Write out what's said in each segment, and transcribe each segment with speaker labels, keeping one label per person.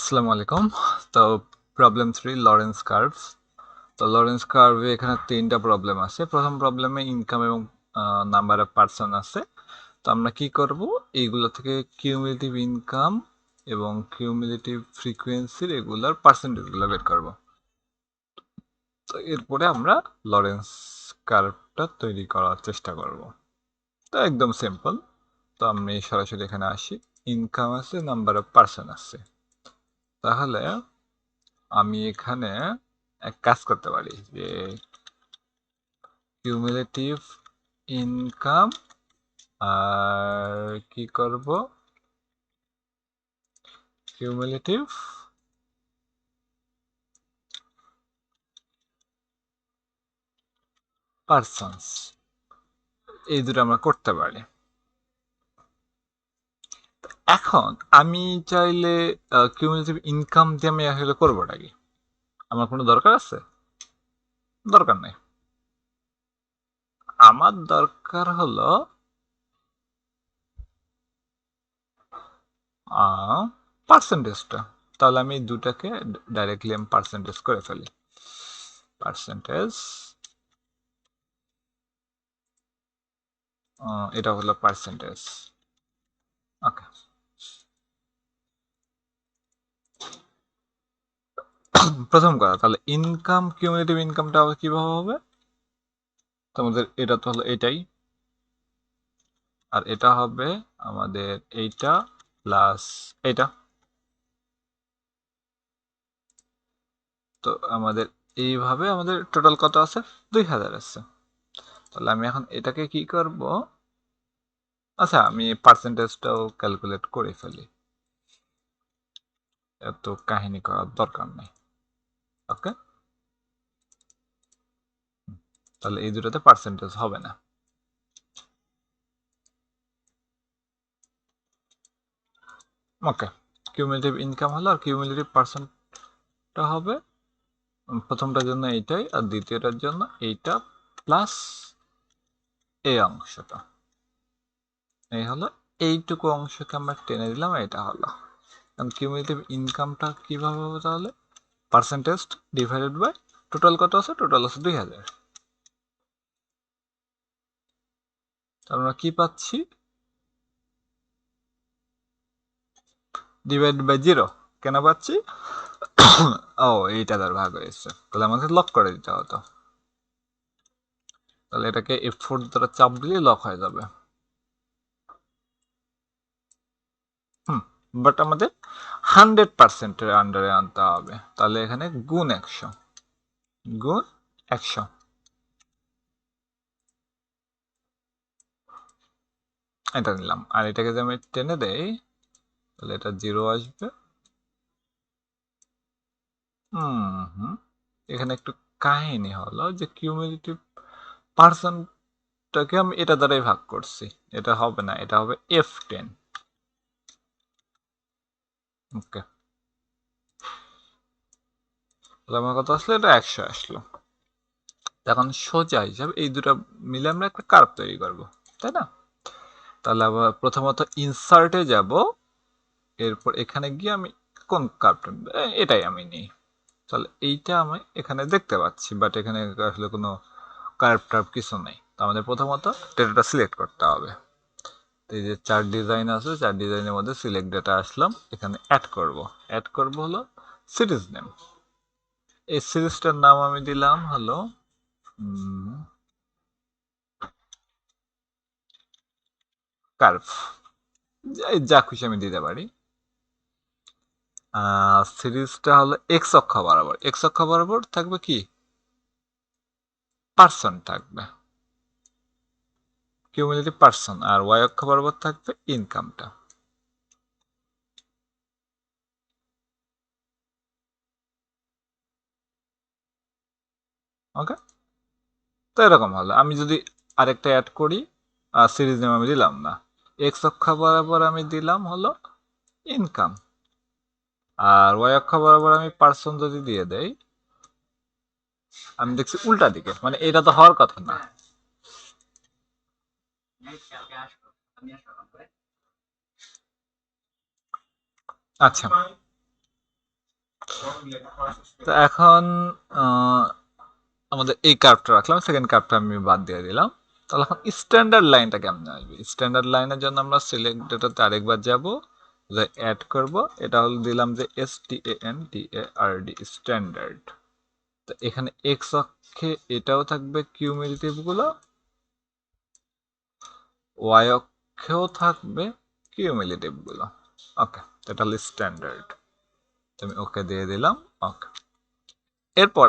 Speaker 1: আসসালামু আলাইকুম। তো প্রবলেম 3 লরেন্স কার্ভস। তো লরেন্স কার্ভে এখানে 3টা প্রবলেম আছে। প্রথম প্রবলেমে ইনকাম এবং নাম্বার অফ পার্সন আছে। তো আমরা কি করব, এইগুলো থেকে কিউমুলেটিভ ইনকাম এবং কিউমুলেটিভ ফ্রিকোয়েন্সির এগুলার পার্সেন্টেজগুলো বের করব। তো এরপরে আমরা লরেন্স কার্ভটা তৈরি করার চেষ্টা করব। তো একদম সিম্পল। তো আমি সরাসরি এখানে আসি। ইনকাম আছে, নাম্বার অফ পার্সন আছে। তাহলে আমি এখানে এক কাজ করতে পারি যে কিউমুলেটিভ ইনকাম আর কি করব, কিউমুলেটিভ পার্সনস, এই দুটো আমরা করতে পারি। এখন আমি চাইলে কিউমুলেটিভ ইনকাম দিয়ে আমি আসলে করবোটা কি, আমার কোনো দরকার আছে? দরকার নেই। আমার দরকার হলো পার্সেন্টেজটা। তাহলে আমি দুটাকে ডাইরেক্টলি আমি পার্সেন্টেজ করে ফেলি। পার্সেন্টেজ, এটা হলো পার্সেন্টেজ। ওকে, প্রথম কথা, তাহলে ইনকাম, কিউমুলেটিভ ইনকামটা আবার কিভাবে হবে? তোমাদের এটা তো হলো এটাই, আর এটা হবে আমাদের এইটা প্লাস এইটা। তো আমাদের এইভাবে আমাদের টোটাল কত আছে? 2000 আছে। তাহলে আমি এখন এটাকে কি করব, আচ্ছা আমি পার্সেন্টেজটাও ক্যালকুলেট করে ফেলি, এত কাহিনী করার দরকার নেই। ওকে, তাহলে এই দুটোতে পার্সেন্টেজ হবে না। ওকে, কিউমুলেটিভ ইনকাম হলো, আর কিউমুলেটিভ পার্সেন্টটা হবে প্রথমটার জন্য এইটাই, আর দ্বিতীয়টার জন্য এইটা প্লাস এই অংশটা। এই হলো, এইটুকু অংশকে আমরা টেনে দিলাম, এটা হলো। কারণ কিউমুলেটিভ ইনকামটা কিভাবে হবে তাহলে? পার্সেন্টেজ ডিভাইডেড বাই টোটাল কত আছে? টোটাল আছে 2000। আমরা কি পাচ্ছি? ডিভাইড বাই 0 কেন পাচ্ছি? ও, এইটা তার ভাগ হয়েছে, তাহলে আমাকে লক করে দিতে হতো। তাহলে এটাকে F4 দ্বারা চাপ দিলে লক হয়ে যাবে। বাট আমাদের 100%-এর আন্ডারে আনতে হবে। তাহলে এখানে গুণ 100, গুণ 100। এটা নিলাম, আর এটাকে যদি আমি টেনে দেই তাহলে এটা 0 আসবে। হুম, এখানে একটু কাহিনী হলো যে কিউমুলেটিভ পার্সনটাকে আমি এটা দ্বারাই ভাগ করছি, এটা হবে না, এটা হবে F10। ওকে, তাহলে আমার কথা আসলে এটা 100 আসলো। এখন সোজা হিসাবে এই দুটো মিলে আমরা একটা কার্ভ তৈরি করব, তাই না? তাহলে আবার প্রথমত ইনসার্টে যাব, এরপর এখানে গিয়ে আমি কোন কার্ভটা, এটাই আমি নিই। তাহলে এইটা আমি এখানে দেখতে পাচ্ছি, বাট এখানে আসলে কোনো কার্ভ টার্ভ কিছু নেই। তো আমাদের প্রথমত ডেটাটা সিলেক্ট করতে হবে। এই যে 4 ডিজাইন আছে, 4 ডিজাইনের মধ্যে সিলেক্ট ডেটা আসলাম, এখানে অ্যাড করব হলো সিরিজ নেম। এই সিরিজটার নাম আমি দিলাম হলো কার্ভ, যা খুশি আমি দিতে পারি। সিরিজটা হলো এক্স অক্ষ বরাবর, এক্স অক্ষ বরাবর থাকবে কি? পার্সন থাকবে, কিউমুলেটিভ পার্সন, আর ওয়াই অক্ষ বরাবর থাকবে ইনকামটা। ওকে, তো এরকম হলো। আমি যদি আরেকটা অ্যাড করি, সিরিজ নেম আমি দিলাম না, এক্স অক্ষ বরাবর আমি দিলাম হলো ইনকাম, আর ওয়াই অক্ষ বরাবর আমি পার্সন যদি দিয়ে দেই, আমি দেখছি উল্টা দিকে, মানে এটা তো হওয়ার কথা না। আচ্ছা, তো এখন আহ, আমাদের এই কার্ভটা রাখলাম, সেকেন্ড কার্ভটা আমি বাদ দিয়ে দিলাম। তাহলে এখন স্ট্যান্ডার্ড লাইনটা কেমন আসবে? স্ট্যান্ডার্ড লাইনের জন্য আমরা সিলেক্ট ডেটাতে আরেকবার যাব, যে অ্যাড করব। এটা হলো দিলাম যে STANDARD স্ট্যান্ডার্ড। তো এখানে এক্স অক্ষে এটাও থাকবে কিউমুলেটিভ গুলো, ওয়াই অক্ষেও থাকবে কিউমুলেটিভ গুলো। ওকে, এটা হলো স্ট্যান্ডার্ড। আমি ওকে দিয়ে দিলাম। ওকে, এরপর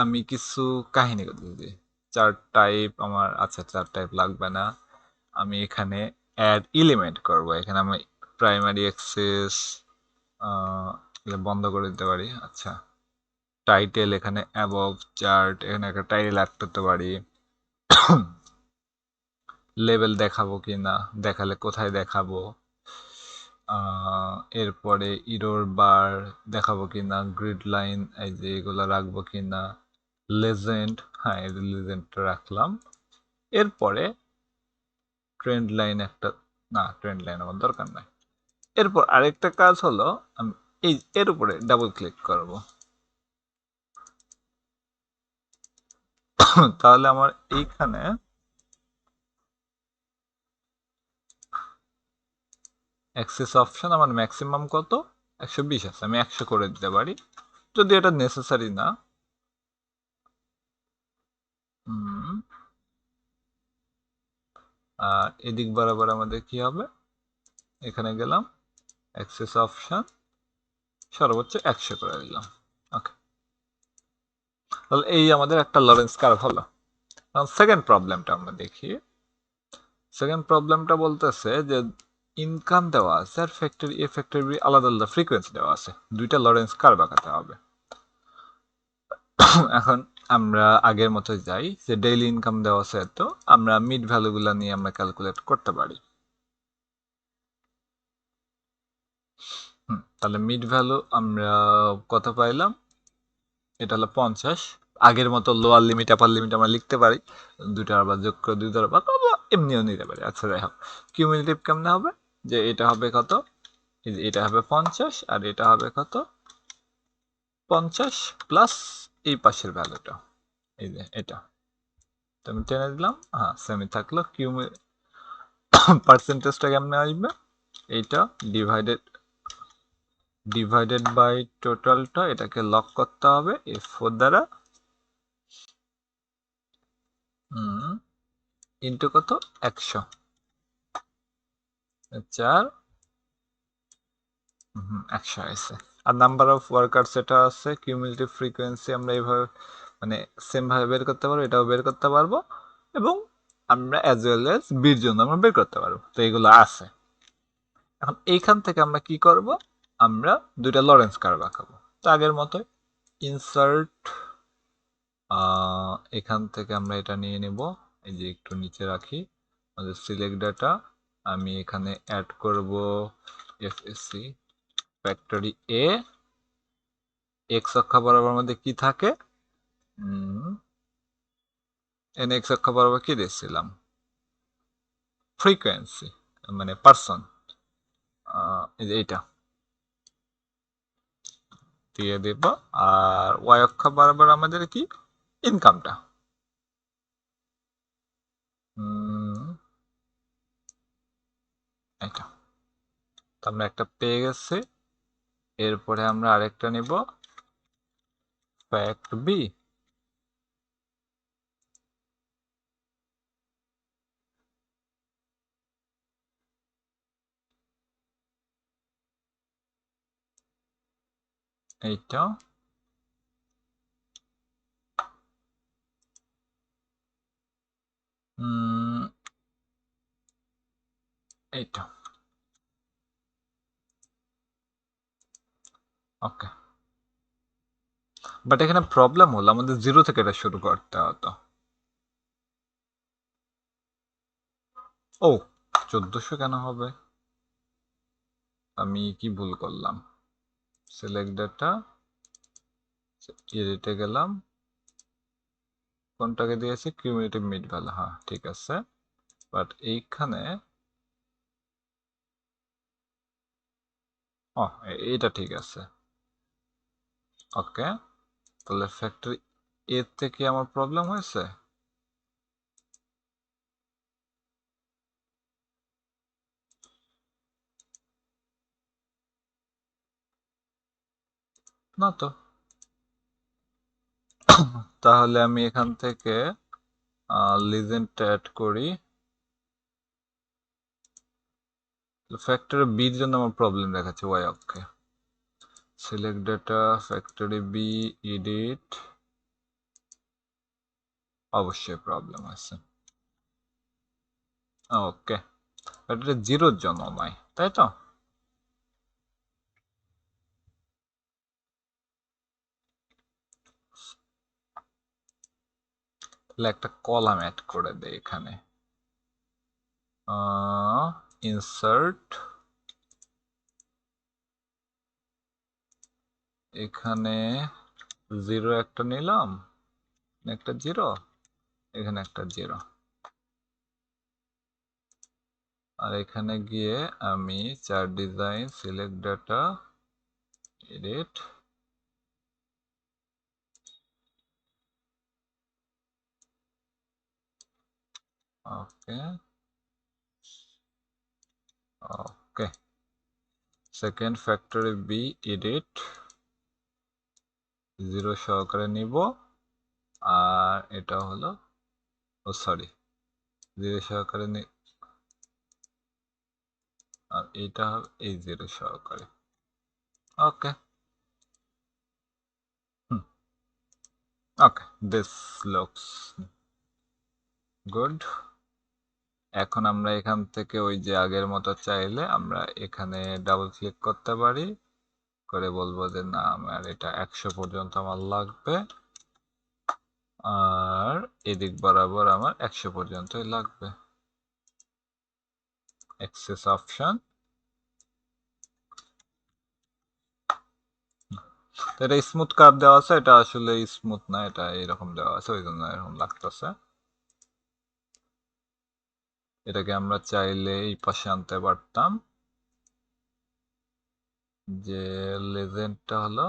Speaker 1: আমি কিছু কাহিনী করতে দিই। চার টাইপ আমার, আচ্ছা চার টাইপ লাগবে না। আমি এখানে অ্যাড এলিমেন্ট করব। এখানে আমি প্রাইমারি অ্যাক্সেস বন্ধ করে দিতে পারি। আচ্ছা, টাইটেল এখানে অ্যাবভ চার্ট, এখানে একটা টাইটেল অ্যাড করতে পারি। লেভেল দেখাবো কি না, দেখালে কোথায় দেখাবো। এরপরে ইরোর বার দেখাবো কি না, গ্রিড লাইন এই যে এগুলো রাখবো কি না, লেজেন্ড, হ্যাঁ এই লেজেন্ডটা রাখলাম। এরপরে ট্রেন্ড লাইন একটা, না ট্রেন্ড লাইন আমার দরকার নাই। এরপর আরেকটা কাজ হলো, আমি এই এর উপরে ডাবল ক্লিক করব। তাহলে আমার এইখানে অ্যাক্সেস অপশন আমার ম্যাক্সিমাম কত, 120 আছে, আমি 100 করে দিতে পারি যদি এটা নেসেসারি না। আর এদিক বরাবর আমাদের কি হবে, এখানে গেলাম, অ্যাক্সেস অপশন সর্বোচ্চ 100 করে দিলাম। ওকে, তাহলে এই আমাদের একটা লরেন্স কার্ভ হলো। সেকেন্ড প্রবলেমটা আমরা দেখি। সেকেন্ড প্রবলেমটা বলতেছে যে ইনকাম দেওয়া আছে আর ফ্যাক্টরি এ ফ্যাক্টরি বি আলাদা আলাদা ফ্রিকোয়েন্সি দেওয়া আছে, দুইটা লরেন্স কার্ভ আঁকাতে হবে। এখন আমরা আগের মতো যাই, যে ডেইলি ইনকাম দেওয়া আছে, তো আমরা মিড ভ্যালুগুলো নিয়ে আমরা ক্যালকুলেট করতে পারি। তাহলে মিড ভ্যালু আমরা কত পাইলাম, এটা হলো 50। আগের মতো লোয়ার লিমিট আপার লিমিট আমরা লিখতে পারি, দুইটা আবার যোগ করে দুইটা আবার এমনিও নিতে পারি। আচ্ছা যাই হোক, কিউমুলেটিভ কেমনে হবে, যে এটা হবে কত, এটা হবে 50 আর এটা হবে কত, 50 প্লাস এই পাশের ভ্যালুটা, এই যে এটা। তো আমি টেনে দিলাম, হ্যাঁ সেমি থাকলো। পার্সেন্টেজটা কেমনে আসবে, এইটা ডিভাইডেড ডিভাইডেড বাই টোটালটা, এটাকে লক করতে হবে F4 দ্বারা, ইন্টু কত, 100, 4, 100 আছে। আর নাম্বার অফ ওয়ার্কার সেটা আছে, কিউমুলেটিভ ফ্রিকোয়েন্সি আমরা এইভাবে মানে সেম ভাবে বের করতে পারবো, এটাও বের করতে পারবো, এবং আমরা অ্যাজ ওয়েল এজ বির জন্য আমরা বের করতে পারবো। তো এগুলো আছে। এখন এইখান থেকে আমরা কি করব, আমরা দুইটা লরেন্স কার্ভ আঁকাবো। তো আগের মতো ইনসার্ট, এখান থেকে আমরা এটা নিয়ে নেব, এই যে একটু নিচে রাখি আমাদের সিলেক্ট ডাটা। আমি এখানে অ্যাড করব এফএসসি ফ্যাক্টরি এ, এক্স অক্ষ বরাবর মধ্যে কি থাকে, এন এক্স অক্ষ বরাবর কি দিয়েছিলাম, ফ্রিকোয়েন্সি মানে পার্সন, এই যে এইটা দিয়ে দেব। আর ওয়াই অক্ষ বরাবর আমাদের কি, ইনকামটা। এটা তো আমরা একটা পেয়ে গেছি। এরপরে আমরা আরেকটা নিব, ফ্যাক্ট বি। এইটা এইটা ওকে। বাট এখানে প্রবলেম হলো, আমাদের জিরো থেকে এটা শুরু করতে হতো। ও, 1400 কেন হবে, আমি কি ভুল করলাম। সিলেক্ট ডাটা, এডিটে গেলাম, কোনটাকে দিয়েছি, কিউমুলেটিভ মিড ভ্যালু, হ্যাঁ ঠিক আছে। বাট এইখানে ও, এটা ঠিক আছে। ওকে, তাহলে ফ্যাক্টর এ থেকে আমার প্রবলেম হয়েছে। না তো, তাহলে আমি এখান থেকে লিজেন্ড অ্যাড করি। ফ্যাক্টরি বির জন্য আমার প্রবলেম দেখাচ্ছে ওয়াই অক্ষে। Select data factory B edit, অবশ্যই প্রবলেম আছে। ওকে, এটা জিরোর জন্য নয়, তাই তো? তাহলে একটা কলাম অ্যাড করে দেই এখানে, ইনসার্ট, এখানে জিরো একটা নিলাম, একটা জিরো, এখানে একটা জিরো, আর এখানে গিয়ে আমি চার design select data edit, okay okay, second factory B edit zero সহকারে নিব, আর এটা হলো, ও সরি, জিরো সহকারে আর এটা হবে এই জিরো সহকারে। ওকে, ওকে, দিস লুকস গুড। এখন আমরা এখান থেকে ওই যে আগের মতো চাইলে আমরা এখানে ডাবল ক্লিক করতে পারি, করে বলবো যে না আমার এটা 100 পর্যন্ত আমার লাগবে, আর এদিক বরাবর আমার 100 পর্যন্তই লাগবে। অ্যাক্সেস অপশন, এটা স্মুথ কার্ভ দেওয়া আছে, এটা আসলে স্মুথ না, এটা এরকম দেওয়া আছে, ওই জন্য এরকম লাগতেছে। এটাকে আমরা চাইলে এই পাশে আনতে পারতাম, যে লেজেন্ডটা হলো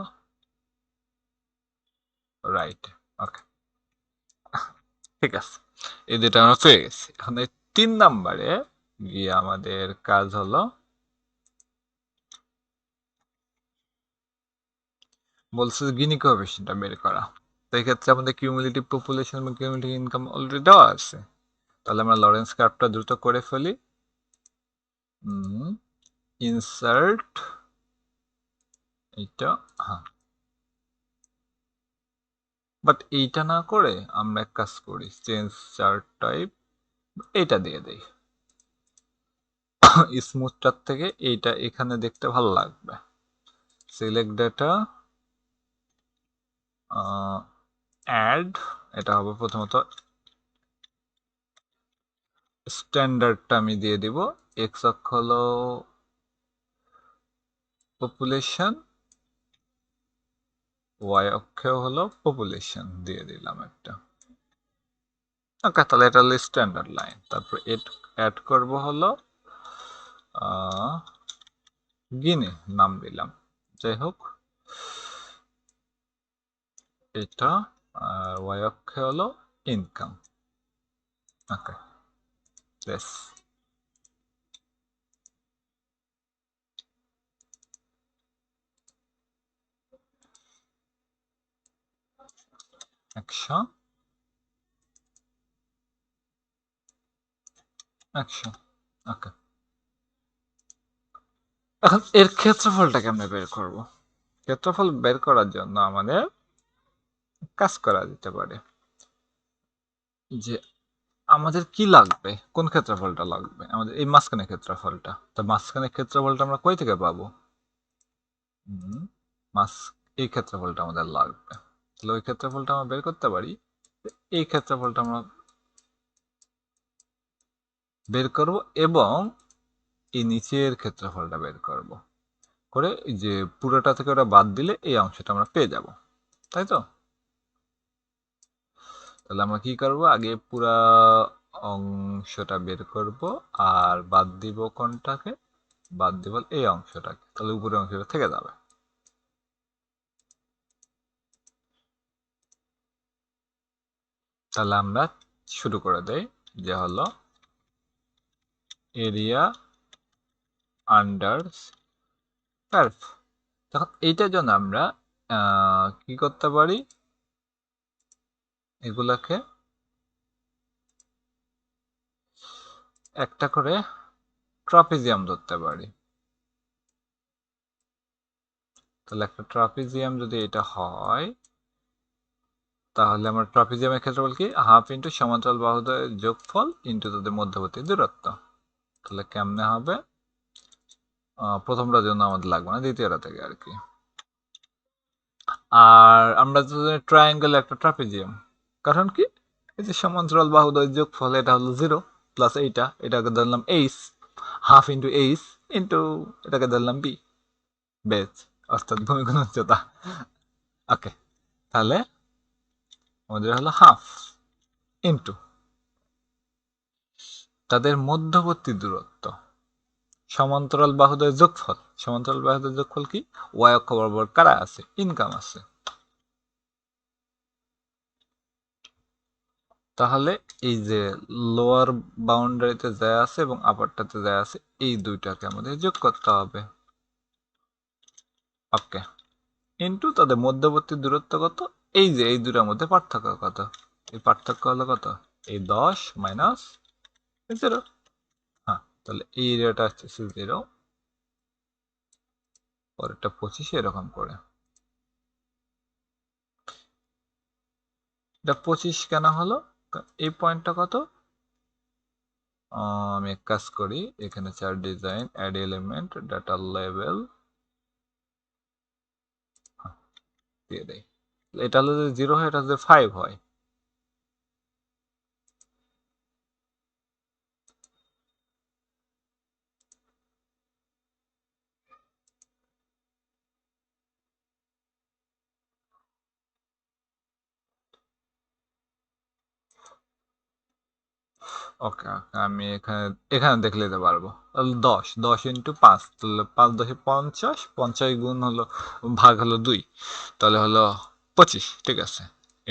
Speaker 1: রাইট। ওকে, ঠিক আছে, এই দুটো আমরা পেয়ে গেছি। এখন এই 3 নাম্বারে গিয়ে আমাদের কাজ হলো, বলছে গিনি কোএফিসিয়েন্টটা বের করা। তো এই ক্ষেত্রে আমাদের কিউমুলেটিভ পপুলেশন এবং কিউমুলেটিভ ইনকাম অলরেডি দেওয়া আছে, তাহলে আমরা লরেন্স কার্ভটা দ্রুত করে ফেলি। ইনসার্ট, এইটা, হ্যাঁ, বাট এইটা না করে আমরা এক কাজ করি, চেঞ্জ চার্ট টাইপ, এইটা দিয়ে দেই। স্মুথটার থেকে এইটা এখানে দেখতে ভালো লাগবে। সিলেক্ট ডেটা, অ্যাড, এটা হবে প্রথমত স্ট্যান্ডার্ডটা আমি দিয়ে দিব, এক্স অক্ষ হলো পপুলেশন, ওয়াই অক্ষেও হলো পপুলেশন দিয়ে দিলাম একটা। ওকে, তাহলে এটা হলো স্ট্যান্ডার্ড লাইন। তারপর অ্যাড করব হলো গিনে, নাম দিলাম, যাই হোক এটা, আর ওয়াই অক্ষে হলো ইনকাম। ওকে, বেশ, একশো একশো। ওকে, এখন এর ক্ষেত্রফলটা কেমনে বের করব? ক্ষেত্রফল বের করার জন্য আমাদের কাজ করা যেতে পারে, যে আমাদের কি লাগবে, কোন ক্ষেত্রফলটা লাগবে, আমাদের এই মাঝখানে ক্ষেত্রফলটা, তো মাঝখানে ক্ষেত্রফলটা আমরা কই থেকে পাবো? মাস, এই ক্ষেত্রফলটা আমাদের লাগবে, তাহলে ওই ক্ষেত্রফলটা আমরা বের করতে পারি। এই ক্ষেত্রফলটা আমরা বের করব, এবং এই নিচের ক্ষেত্রফলটা বের করব, করে যে পুরোটা থেকে ওটা বাদ দিলে এই অংশটা আমরা পেয়ে যাব, তাই তো? তাহলে আমরা কি করব, আগে পুরা অংশটা বের করব, আর বাদ দিব কোনটাকে, বাদ দিব এই অংশটাকে, তাহলে উপরের অংশটা থেকে যাবে। তাহলে আমরা শুরু করে দেই, যে হলো এরিয়া আন্ডার কার্ভ। তখন এইটার জন্য আমরা কি করতে পারি, এগুলাকে একটা করে ট্রাপিজিয়াম ধরতে পারি। তাহলে একটা ট্রাপিজিয়াম যদি এটা হয়, তাহলে আমার ট্রাপিজিয়ামের ক্ষেত্রফল কি, হাফ ইন্টু সমান্তরাল বাহুদ্বয়ের যোগফল ইন্টু তাদের মধ্যবর্তী দূরত্ব। তাহলে কেমনে হবে, প্রথমটার জন্য আমাদের লাগবে না, দ্বিতীয়টা থেকে আর কি। আর আমরা ট্রায়াঙ্গেল একটা ট্রাপিজিয়াম, কারণ কি, এই যে সমান্তরাল বাহুদ্বয়ের যোগফল এটা হলো 0 প্লাস এটাকে ধরলাম H, half into H into এটাকে ধরলাম বি, বেজ, অর্থাৎ ভূমিকোণ উচ্চতা। ওকে, তাহলে আমাদের হলো হাফ ইন্টু তাদের মধ্যবর্তী দূরত্ব, সমান্তরাল বাহুদ্বয়ের যোগফল। সমান্তরাল বাহুদ্বয়ের যোগফল কি, ওয়াই অক্ষ বরাবর কারা আছে, ইনকাম আছে। তাহলে এই যে লোয়ার বাউন্ডারিতে যা আছে এবং আপারটাতে যা আছে, এই দুইটাকে আমাদের যোগ করতে হবে। ওকে, ইন্টু তাদের মধ্যবর্তী দূরত্ব কত, এই যে এই দুটার মধ্যে পার্থক্য কত, এই পার্থক্য হলো কত, এই 10 মাইনাস 0। হ্যাঁ, তাহলে এই এরিয়াটা আসছে 0, পরেরটা 25, এরকম করে। এটা 25 কেন হলো, এই পয়েন্টটা কত, আমি এক কাজ করি, এখানে চার design, add element, data level দিয়ে দেয়। এটা হলো যদি 0 হয়, এটা যদি 5 হয়। ওকে, আমি এখানে এখানে দেখলে দিতে পারবো। তাহলে 10 ইন্টু 5, তাহলে 5 10 50, 50 গুণ হলো, ভাগ হলো 2, তাহলে হলো 25। ঠিক আছে,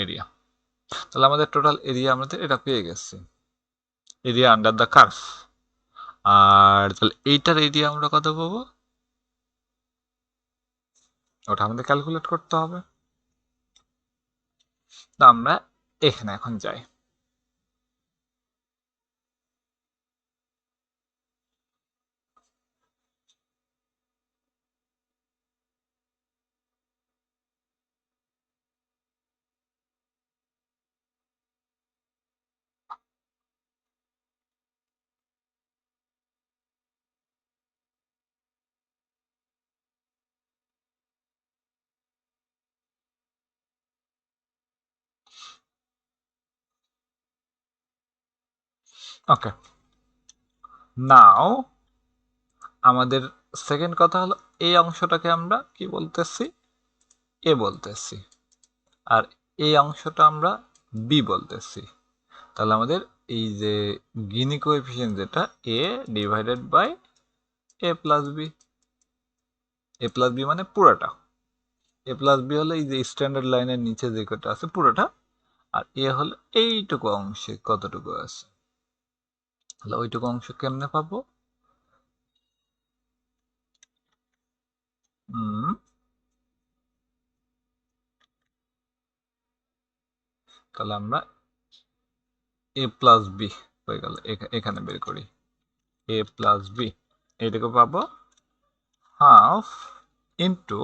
Speaker 1: এরিয়া। তাহলে আমাদের টোটাল এরিয়া আমাদের এটা পেয়ে গেছে, এরিয়া আন্ডার দ্য কার্ভ। আর তাহলে এইটার এরিয়া আমরা কত পাবো, ওটা আমাদের ক্যালকুলেট করতে হবে। তো আমরা এখানে এখন যাই। ওকে, নাও আমাদের সেকেন্ড কথা হলো, এই অংশটাকে আমরা কি বলতেছি, এ বলতেছি, আর এই অংশটা আমরা বি বলতেছি। তাহলে আমাদের এই যে গিনি কোএফিসিয়েন্ট যেটা, A divided by A plus B, A plus B মানে পুরোটা, এ প্লাস বি হলো এই যে স্ট্যান্ডার্ড লাইনের নিচে যে কটা আছে পুরোটা, আর এ হলো এইটুকু অংশে কতটুকু আছে। তাহলে ওইটুকু অংশ কেমনে পাবো, তাহলে আমরা এ প্লাস বি হয়ে গেল, এখানে বের করি, এ প্লাস বি এইটুকু পাবো হাফ ইন্টু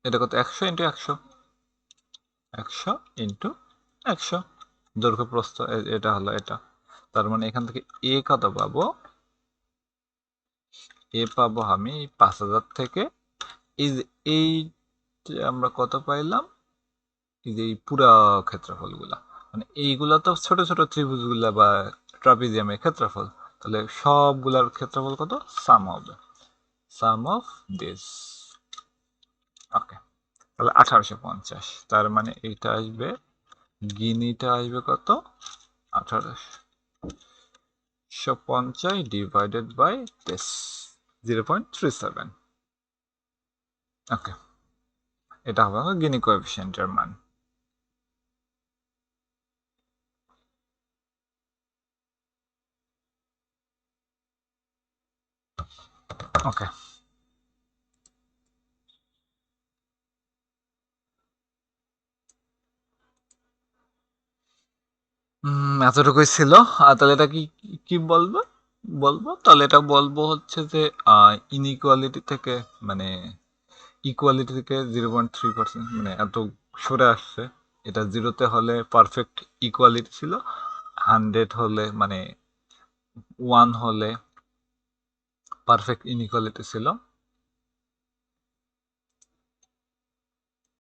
Speaker 1: এটা কত, 100 ইন্টু 100, 100 ইন্টু 100, দৈর্ঘ্য প্রস্থ এটা হলো এটা। তার মানে এখান থেকে এ কত পাবো, এ পাবো আমি 5000 থেকে, এই যে এই আমরা কত পাইলাম, এই যে এই পুরা ক্ষেত্রফলগুলা, মানে এইগুলা তো ছোট ছোট ত্রিভুজগুলা বা ট্রাপিজিয়ামের ক্ষেত্রফল, তাহলে সবগুলার ক্ষেত্রফল কত, সাম হবে, সাম অফ দিস। ওকে, তাহলে 1850, তার মানে এইটা আসবে, গিনিটা আসবে কত, 1850 ডিভাইডেড বাই দিস, 0.37। ওকে, এটা হবে আমার গিনি কোএফিসিয়েন্টের মান। ওকে, এতটুকুই ছিল। তাহলে এটা কি কি বলবো বলবো তাহলে এটা বলবো হচ্ছে যে ইনইকুয়ালিটি থেকে মানে ইকুয়ালিটি থেকে 0.3% মানে এত সরে আসছে। এটা জিরোতে হলে পারফেক্ট ইকুয়ালিটি ছিল, 100 হলে মানে 1 হলে পারফেক্ট ইনইকুয়ালিটি ছিল।